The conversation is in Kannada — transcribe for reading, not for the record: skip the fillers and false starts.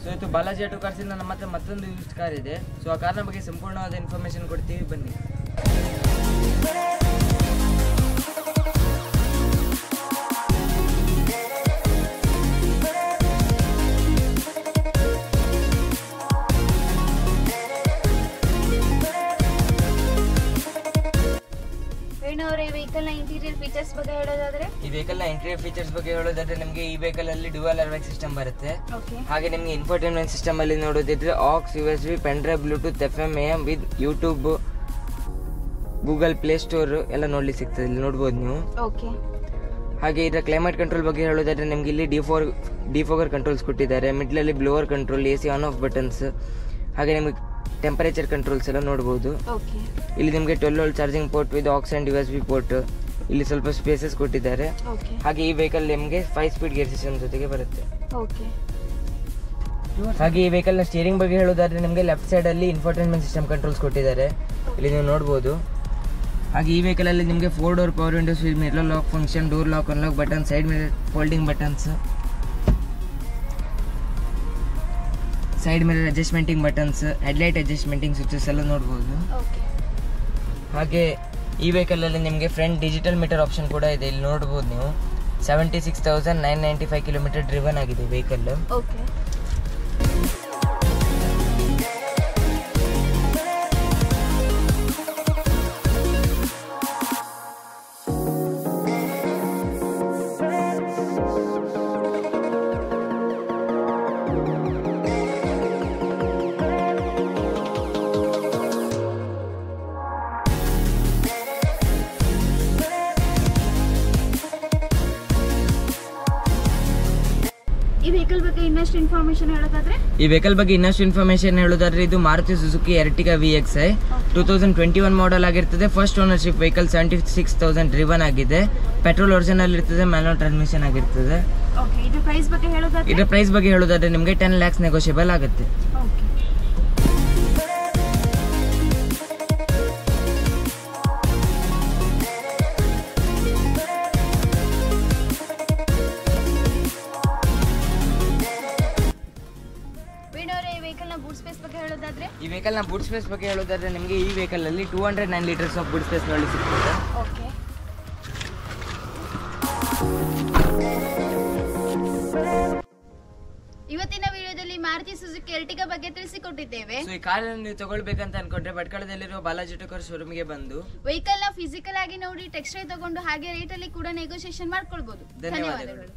ಸೊ ಇದು ಬಾಲಾಜಿ ಆಟೋ ಕಾರ್ಸಿಂದ ನಮ್ಮ ಹತ್ರ ಮತ್ತೊಂದು ಯೂಸ್ಡ್ ಕಾರ್ ಇದೆ. ಸೊ ಆ ಕಾರ್ನ ಬಗ್ಗೆ ಸಂಪೂರ್ಣವಾದ ಇನ್ಫಾರ್ಮೇಷನ್ ಕೊಡ್ತೀವಿ, ಬನ್ನಿ. ವೆಹಿಕಲ್ ನ ಇಂಟೀರಿಯರ್ ಫೀಚರ್ಸ್ ಬಗ್ಗೆ ಹೇಳೋದಾದ್ರೆ, ಈ ವೆಹಿಕಲ್ ನ ಇಂಟೀರಿಯರ್ ಫೀಚರ್ಸ್ ಬಗ್ಗೆ ಹೇಳೋದಾದ್ರೆ ನಿಮಗೆ ಈ ವೆಹಿಕಲ್ ಅಲ್ಲಿ ಡ್ಯುಯಲ್ ಏರ್ಬ್ಯಾಗ್ ಸಿಸ್ಟಮ್ ಬರುತ್ತೆ. ಹಾಗೆ ನಿಮಗೆ ಇನ್ಫೋಟೈನ್ಮೆಂಟ್ ಸಿಸ್ಟಮ್ ಅಲ್ಲಿ ನೋಡೋದಿದ್ರೆ aux, USB, pen drive, bluetooth, FM, AM with YouTube, Google Play Store ಎಲ್ಲ ನೋಡ್ಲಿಕ್ಕೆ ಸಿಗ್ತದೆ, ಇಲ್ಲಿ ನೋಡ್ಬೋದು ನೀವು. ಹಾಗೆ ಇದರ ಕ್ಲೈಮೇಟ್ ಕಂಟ್ರೋಲ್ ಬಗ್ಗೆ ಹೇಳೋದಾದ್ರೆ ನಿಮ್ಗೆ ಇಲ್ಲಿ ಡಿಫೋಗರ್ ಕಂಟ್ರೋಲ್ಸ್ ಕೊಟ್ಟಿದ್ದಾರೆ. ಮಿಡ್ಲ್ ಅಲ್ಲಿ blower control, AC on off buttons, ಹಾಗೆ ನಿಮಗೆ ಟೆಂಪರೇಚರ್ ಕಂಟ್ರೋಲ್ಸ್ ಎಲ್ಲ ನೋಡಬಹುದು. ಇಲ್ಲಿ ನಿಮಗೆ 12V charging port with aux and USB port, ಇಲ್ಲಿ ಸ್ವಲ್ಪ ಸ್ಪೇಸಸ್ ಕೊಟ್ಟಿದ್ದಾರೆ. ಹಾಗೆ ಈ ವೆಹಿಕಲ್ ನಿಮಗೆ 5 ಸ್ಪೀಡ್ ಗೇರ್ ಸಿಸ್ಟಮ್ ಜೊತೆಗೆ ಬರುತ್ತೆ. ಹಾಗೆ ಈ ವೆಹಿಕಲ್ ನ ಸ್ಟೀರಿಂಗ್ ಬಗ್ಗೆ ಹೇಳೋದಾದ್ರೆ ನಿಮಗೆ ಲೆಫ್ಟ್ ಸೈಡ್ ಅಲ್ಲಿ ಇನ್ಫೋಟೈನ್ಮೆಂಟ್ ಸಿಸ್ಟಮ್ ಕಂಟ್ರೋಲ್ಸ್ ಕೊಟ್ಟಿದ್ದಾರೆ, ಇಲ್ಲಿ ನೀವು ನೋಡಬಹುದು. ಹಾಗೆ ಈ ವೆಹಿಕಲ್ ಅಲ್ಲಿ ನಿಮಗೆ 4 door power windows, mirror lock function, door lock unlock button, side mirror folding buttons, side mirror adjustmenting buttons, headlight adjustmenting switches ಎಲ್ಲ ನೋಡಬಹುದು. ಹಾಗೆ ಈ ವೆಹಿಕಲ್ ಅಲ್ಲಿ ನಿಮಗೆ ಫ್ರಂಟ್ ಡಿಜಿಟಲ್ ಮೀಟರ್ ಆಪ್ಷನ್ ಕೂಡ ಇದೆ, ಇಲ್ಲಿ ನೋಡಬಹುದು ನೀವು. 76,995 ಕಿಲೋಮೀಟರ್ ಡ್ರಿವನ್ ಆಗಿದೆ ವೆಹಿಕಲ್. ಈ ವೆಹಿಕಲ್ ಬಗ್ಗೆ ಇನ್ನಷ್ಟು ಇನ್ಫಾರ್ಮೇಶನ್ ಹೇಳೋದಾದ್ರೆ ಇದು Maruti Suzuki Ertiga VXi 2021 model ಆಗಿರ್ತದೆ. ಫಸ್ಟ್ ಓನರ್ಶಿಪ್ ವೆಹಿಕಲ್, 76,000 ಡ್ರಿವನ್ ಆಗಿದೆ. ಪೆಟ್ರೋಲ್ ಒರಿಜಿನಲ್ ಇರ್ತದೆ, ಮ್ಯಾನುವಲ್ ಟ್ರಾನ್ಸ್ಮಿಷನ್ ಆಗಿರ್ತದೆ. ಇದರ ಪ್ರೈಸ್ ಬಗ್ಗೆ ಹೇಳೋದಾದ್ರೆ ನಿಮಗೆ 10 lakhs ನೆಗೋಷಿಯಬಲ್ ಆಗುತ್ತೆ. ಈ ವೆಹಿಕಲ್ ನ ಬೂಟ್ ಸ್ಪೇಸ್ ಬಗ್ಗೆ ಹೇಳೋದಾದ್ರೆ ನಿಮಗೆ ಈ ವೆಹಿಕಲ್ ಅಲ್ಲಿ 209 ಲೀಟರ್ಸ್ ಆಫ್ ಬೂಟ್ ಸ್ಪೇಸ್ ನೋಡಿ ಸಿಗ್ತದೆ. ಇವತ್ತಿನ ವಿಡಿಯೋದಲ್ಲಿ ಮಾರುತಿ ಸುಜುಕಿ ಎರ್ಟಿಗಾ ಬಗ್ಗೆ ತಿಳಿಸಿಕೊಟ್ಟಿದ್ದೇವೆ. ಈ ಕಾರ್ ನೀವು ತಗೊಳ್ಬೇಕಂತ ಅನ್ಕೊಂಡ್ರೆ ಭಟ್ಕಳದಲ್ಲಿರುವ ಬಾಲಾಜಿ ಆಟೋ ಕಾರ್ ಶೋರೂಮ್ ಗೆ ಬಂದು ವೆಹಿಕಲ್ ನ ಫಿಸಿಕಲ್ ಆಗಿ ನೋಡಿ, ಟೆಸ್ಟ್ ಡ್ರೈವ್ ತಗೊಂಡು ಹಾಗೆ ರೇಟ್ ಅಲ್ಲಿ ಕೂಡ ನೆಗೋಷಿಯೇಷನ್ ಮಾಡ್ಕೊಳ್ಬಹುದು. ಧನ್ಯವಾದಗಳು.